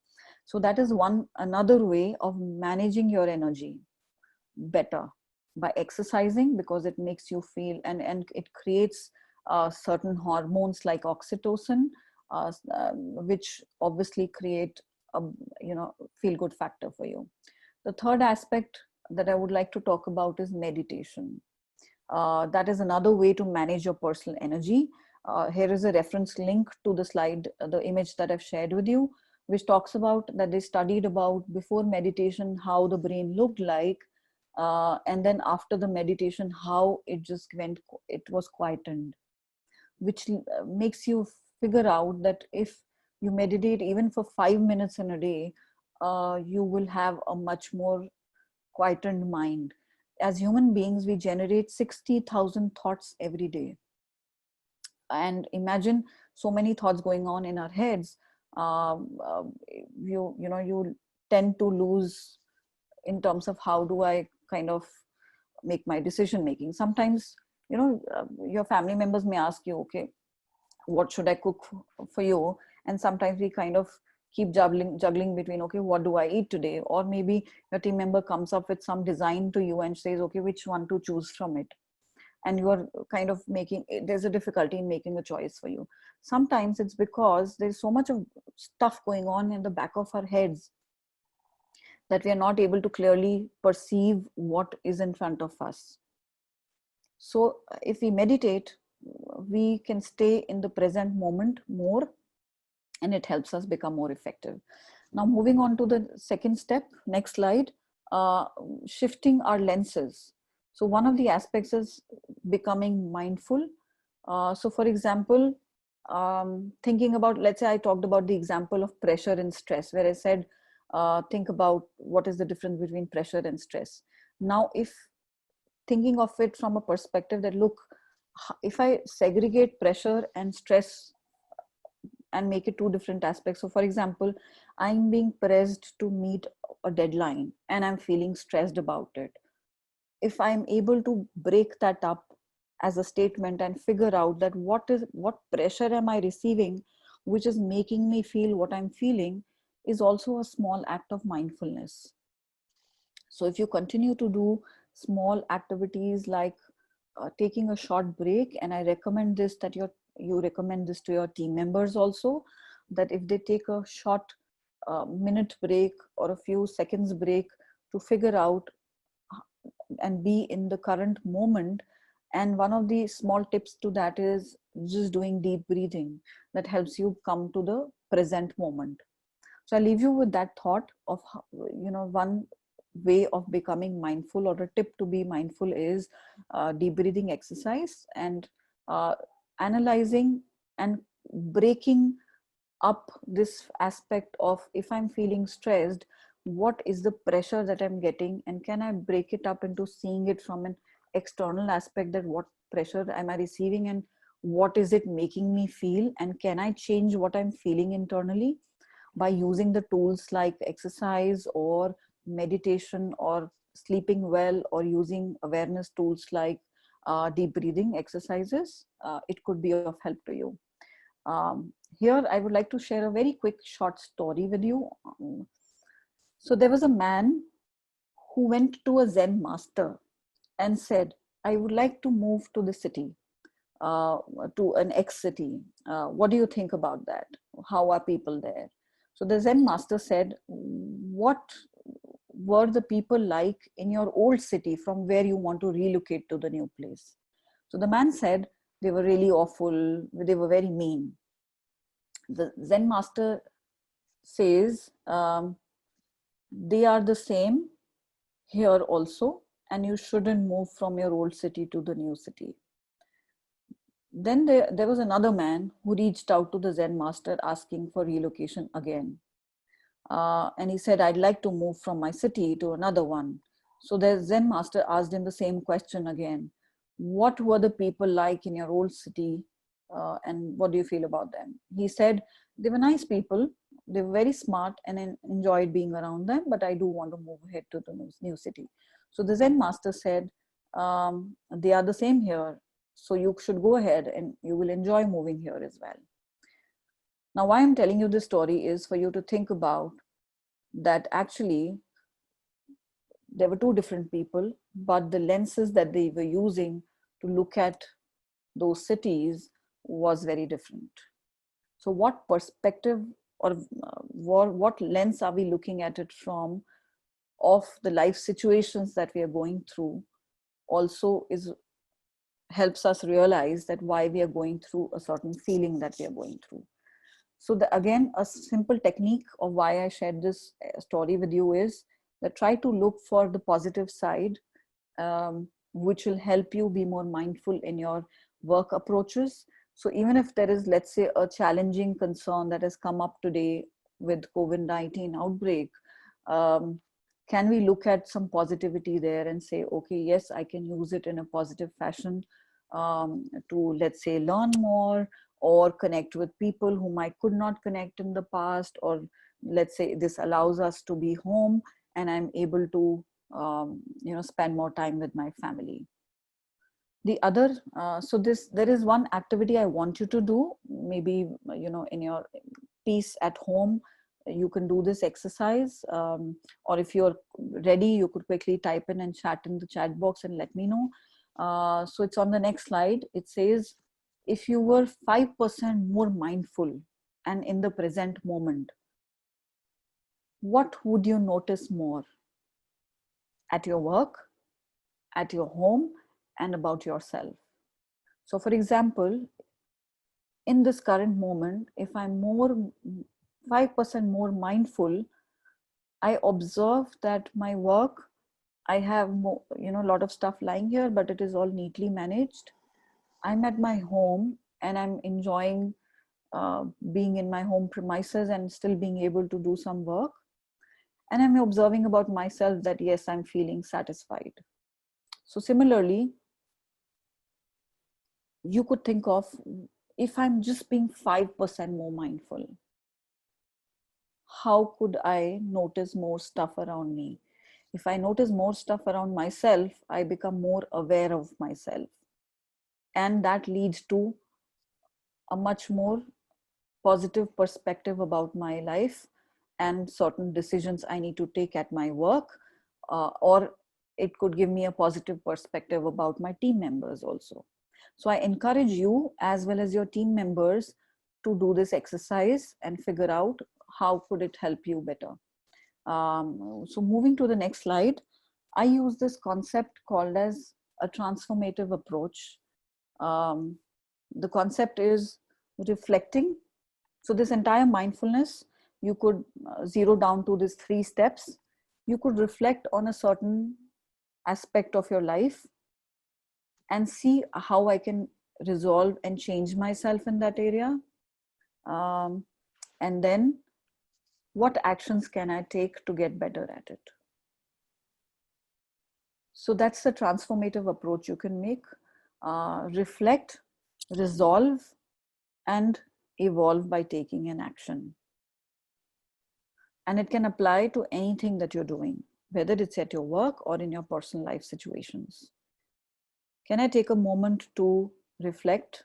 So that is another way of managing your energy better. by exercising, because it makes you feel, and it creates certain hormones like oxytocin, which obviously create a, feel good factor for you. The third aspect that I would like to talk about is meditation. That is another way to manage your personal energy. Here is a reference link to the slide, the image that I've shared with you, which talks about that they studied about before meditation how the brain looked like, and then after the meditation how it just went, it was quietened, which makes you figure out that if you meditate even for 5 minutes in a day, you will have a much more quietened mind. As human beings, we generate 60,000 thoughts every day. And imagine so many thoughts going on in our heads. You tend to lose in terms of how do I kind of make my decision making. Sometimes, your family members may ask you, okay, what should I cook for you? And sometimes we kind of keep juggling between, okay, what do I eat today? Or maybe your team member comes up with some design to you and says, okay, which one to choose from it? And you are kind of there's a difficulty in making a choice for you. Sometimes it's because there's so much of stuff going on in the back of our heads that we are not able to clearly perceive what is in front of us. So if we meditate, we can stay in the present moment more, and it helps us become more effective. Now, moving on to the second step, next slide, shifting our lenses. So one of the aspects is becoming mindful. So for example, thinking about, let's say I talked about the example of pressure and stress, where I said, think about what is the difference between pressure and stress. Now, if thinking of it from a perspective that, look, if I segregate pressure and stress and make it two different aspects. So for example, I'm being pressed to meet a deadline and I'm feeling stressed about it. If I'm able to break that up as a statement and figure out that what pressure am I receiving, which is making me feel what I'm feeling, is also a small act of mindfulness. So if you continue to do small activities like taking a short break, and I recommend this, that you recommend this to your team members also, that if they take a short minute break or a few seconds break to figure out and be in the current moment. And one of the small tips to that is just doing deep breathing that helps you come to the present moment. So I leave you with that thought of, one way of becoming mindful, or a tip to be mindful, is deep breathing exercise, and analyzing and breaking up this aspect of, if I'm feeling stressed, what is the pressure that I'm getting, and can I break it up into seeing it from an external aspect, that what pressure am I receiving and what is it making me feel, and can I change what I'm feeling internally by using the tools like exercise or meditation or sleeping well, or using awareness tools like deep breathing exercises. It could be of help to you. Here I would like to share a very quick short story with you. So there was a man who went to a Zen master and said, I would like to move to the city, to an X city. What do you think about that? How are people there? So the Zen master said, what were the people like in your old city from where you want to relocate to the new place? So the man said, they were really awful, they were very mean. The Zen master says, they are the same here also, and you shouldn't move from your old city to the new city. Then there was another man who reached out to the Zen master asking for relocation again. And he said, I'd like to move from my city to another one. So the Zen master asked him the same question again. What were the people like in your old city? And what do you feel about them? He said, they were nice people. They were very smart and enjoyed being around them, but I do want to move ahead to the new city. So the Zen master said, they are the same here. So you should go ahead and you will enjoy moving here as well. Now, why I'm telling you this story is for you to think about that actually there were two different people, but the lenses that they were using to look at those cities was very different. So what perspective or what lens are we looking at it from of the life situations that we are going through also helps us realize that why we are going through a certain feeling that we are going through. So again, a simple technique of why I shared this story with you is that try to look for the positive side, which will help you be more mindful in your work approaches. So even if there is, let's say, a challenging concern that has come up today with COVID-19 outbreak, can we look at some positivity there and say, okay, yes, I can use it in a positive fashion to, let's say, learn more or connect with people whom I could not connect in the past, or let's say this allows us to be home and I'm able to spend more time with my family. The other, there is one activity I want you to do, maybe, in your peace at home, you can do this exercise, or if you're ready, you could quickly type in and chat in the chat box and let me know. So it's on the next slide. It says, if you were 5% more mindful and in the present moment, what would you notice more at your work, at your home, and about yourself? So for example, in this current moment, if I'm 5% more mindful, I observe that my work, I have more, a lot of stuff lying here, but it is all neatly managed. I'm at my home and I'm enjoying being in my home premises and still being able to do some work. And I'm observing about myself that, yes, I'm feeling satisfied. So similarly, you could think of, if I'm just being 5% more mindful, how could I notice more stuff around me? If I notice more stuff around myself, I become more aware of myself. And that leads to a much more positive perspective about my life and certain decisions I need to take at my work, or it could give me a positive perspective about my team members also. So I encourage you as well as your team members to do this exercise and figure out how could it help you better. So moving to the next slide, I use this concept called as a transformative approach. The concept is reflecting. So this entire mindfulness, you could zero down to these 3 steps. You could reflect on a certain aspect of your life and see how I can resolve and change myself in that area. And then what actions can I take to get better at it? So that's the transformative approach you can make. Reflect, resolve, and evolve by taking an action. And it can apply to anything that you're doing, whether it's at your work or in your personal life situations. Can I take a moment to reflect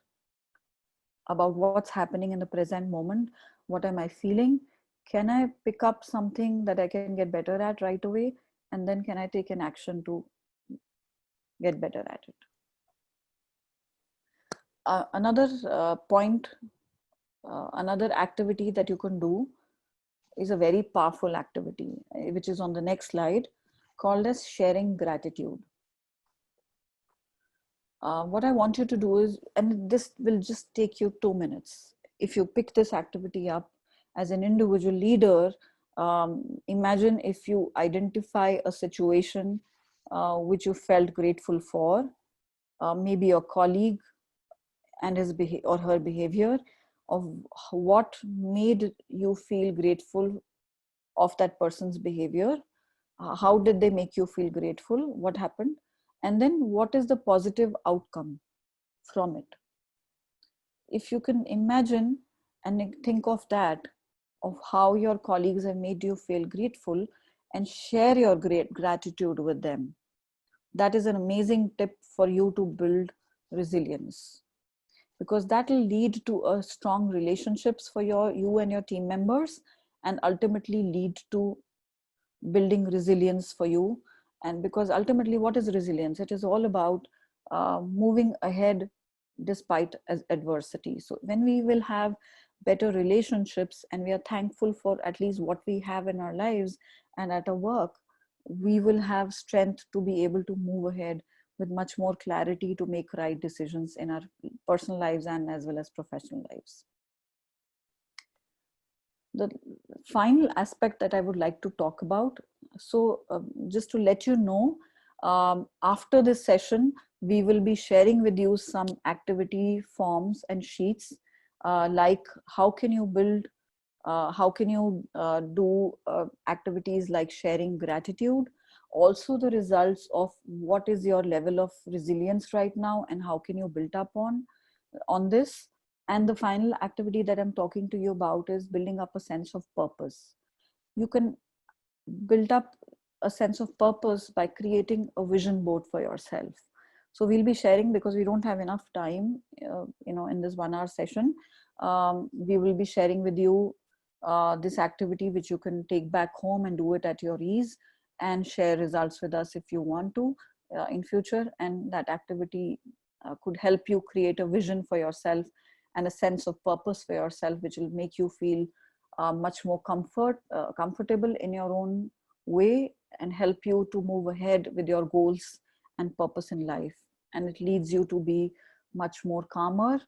about what's happening in the present moment? What am I feeling? Can I pick up something that I can get better at right away? And then can I take an action to get better at it? Another point, another activity that you can do is a very powerful activity, which is on the next slide, called as sharing gratitude. What I want you to do is, and this will just take you 2 minutes. If you pick this activity up as an individual leader, imagine if you identify a situation which you felt grateful for, maybe your colleague and his or her behavior, of what made you feel grateful of that person's behavior. How did they make you feel grateful? What happened? And then what is the positive outcome from it? If you can imagine and think of that, of how your colleagues have made you feel grateful, and share your great gratitude with them. That is an amazing tip for you to build resilience, because that will lead to a strong relationships for you and your team members, and ultimately lead to building resilience for you And because ultimately, what is resilience? It is all about moving ahead despite adversity. So when we will have better relationships and we are thankful for at least what we have in our lives and at our work, we will have strength to be able to move ahead with much more clarity to make right decisions in our personal lives and as well as professional lives. The final aspect that I would like to talk about, so just to let you know, after this session, we will be sharing with you some activity forms and sheets, like how can you build, how can you do activities like sharing gratitude, also the results of what is your level of resilience right now and how can you build up on this. And the final activity that I'm talking to you about is building up a sense of purpose. You can build up a sense of purpose by creating a vision board for yourself. So we'll be sharing, because we don't have enough time, in this 1 hour session. We will be sharing with you this activity, which you can take back home and do it at your ease and share results with us if you want to in future. And that activity could help you create a vision for yourself and a sense of purpose for yourself, which will make you feel much more comfortable in your own way and help you to move ahead with your goals and purpose in life. And it leads you to be much more calmer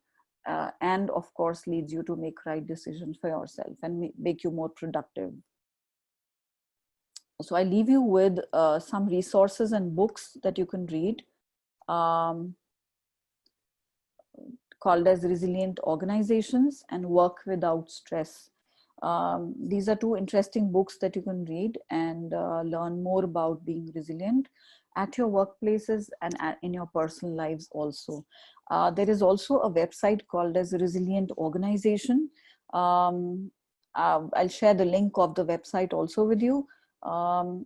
and of course leads you to make right decisions for yourself and make you more productive. So I leave you with some resources and books that you can read, called as Resilient Organizations and Work Without Stress. These are two interesting books that you can read and learn more about being resilient at your workplaces and in your personal lives also. There is also a website called as Resilient Organization. I'll share the link of the website also with you,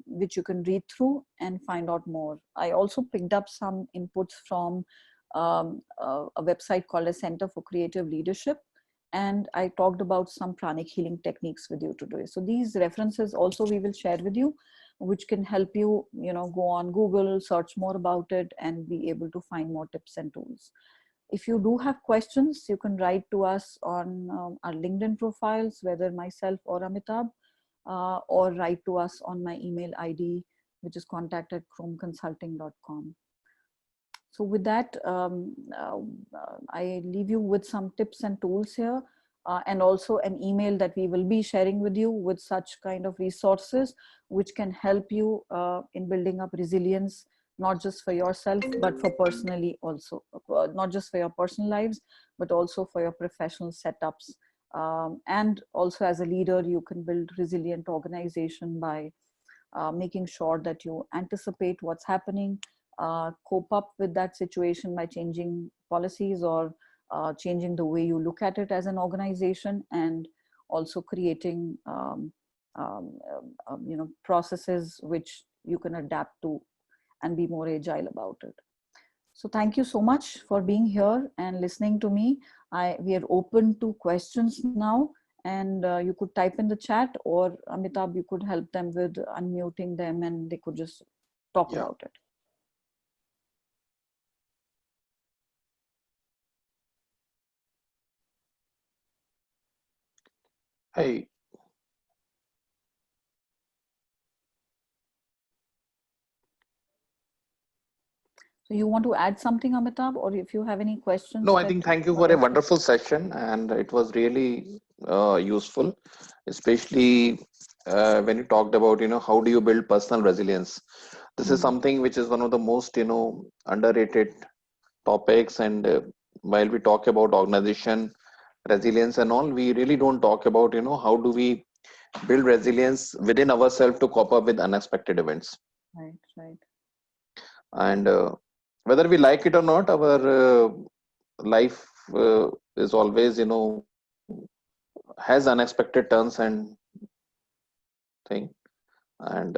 which you can read through and find out more. I also picked up some inputs from a website called a Center for Creative Leadership, and I talked about some pranic healing techniques with you today. So these references also we will share with you, which can help you, go on Google, search more about it, and be able to find more tips and tools. If you do have questions, you can write to us on our LinkedIn profiles, whether myself or Amitabh, or write to us on my email ID, which is contact@chromeconsulting.com. So with that, I leave you with some tips and tools here, and also an email that we will be sharing with you with such kind of resources, which can help you in building up resilience, not just for yourself, but for personally also, not just for your personal lives, but also for your professional setups. And also as a leader, you can build resilient organization by making sure that you anticipate what's happening, cope up with that situation by changing policies or changing the way you look at it as an organization, and also creating processes which you can adapt to and be more agile about it. So thank you so much for being here and listening to me. We are open to questions now, and you could type in the chat, or Amitabh, you could help them with unmuting them and they could just talk about it. Hey. So you want to add something, Amitabh, or if you have any questions? No, I think thank you for a wonderful session, and it was really useful, especially when you talked about, how do you build personal resilience. This is something which is one of the most, underrated topics. And while we talk about organization resilience and all, we really don't talk about, how do we build resilience within ourselves to cope up with unexpected events. Right. And whether we like it or not, our life is always, has unexpected turns and thing. And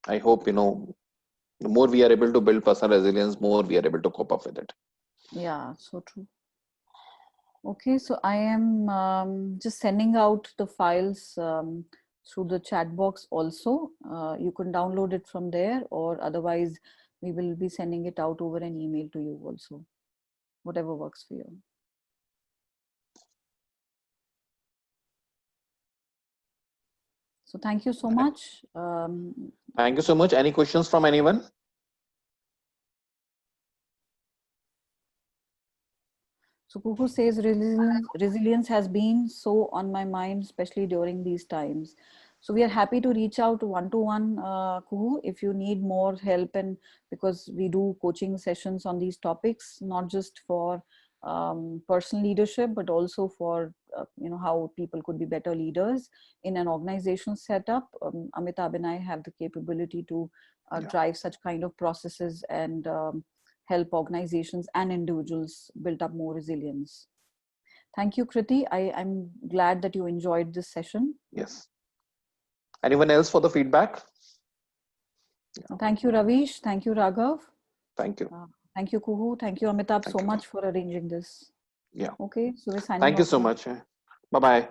I hope, the more we are able to build personal resilience, more we are able to cope up with it. Yeah, so true. Okay, so I am just sending out the files. through the chat box also. You can download it from there, or otherwise we will be sending it out over an email to you also, whatever works for you. So thank you so much. Thank you so much. Any questions from anyone? So Kuku says resilience has been so on my mind, especially during these times. So we are happy to reach out one-to-one, Kuku, if you need more help, and because we do coaching sessions on these topics, not just for personal leadership, but also for how people could be better leaders in an organizational setup. Amitabh and I have the capability to drive such kind of processes and help organizations and individuals build up more resilience. Thank you, Kriti. I'm glad that you enjoyed this session. Yes. Anyone else for the feedback? Thank you, Ravish. Thank you, Raghav. Thank you. Thank you, Kuhu. Thank you, Amitabh, so much for arranging this. Yeah. Okay, so we're signing off. Thank you so much. Bye-bye.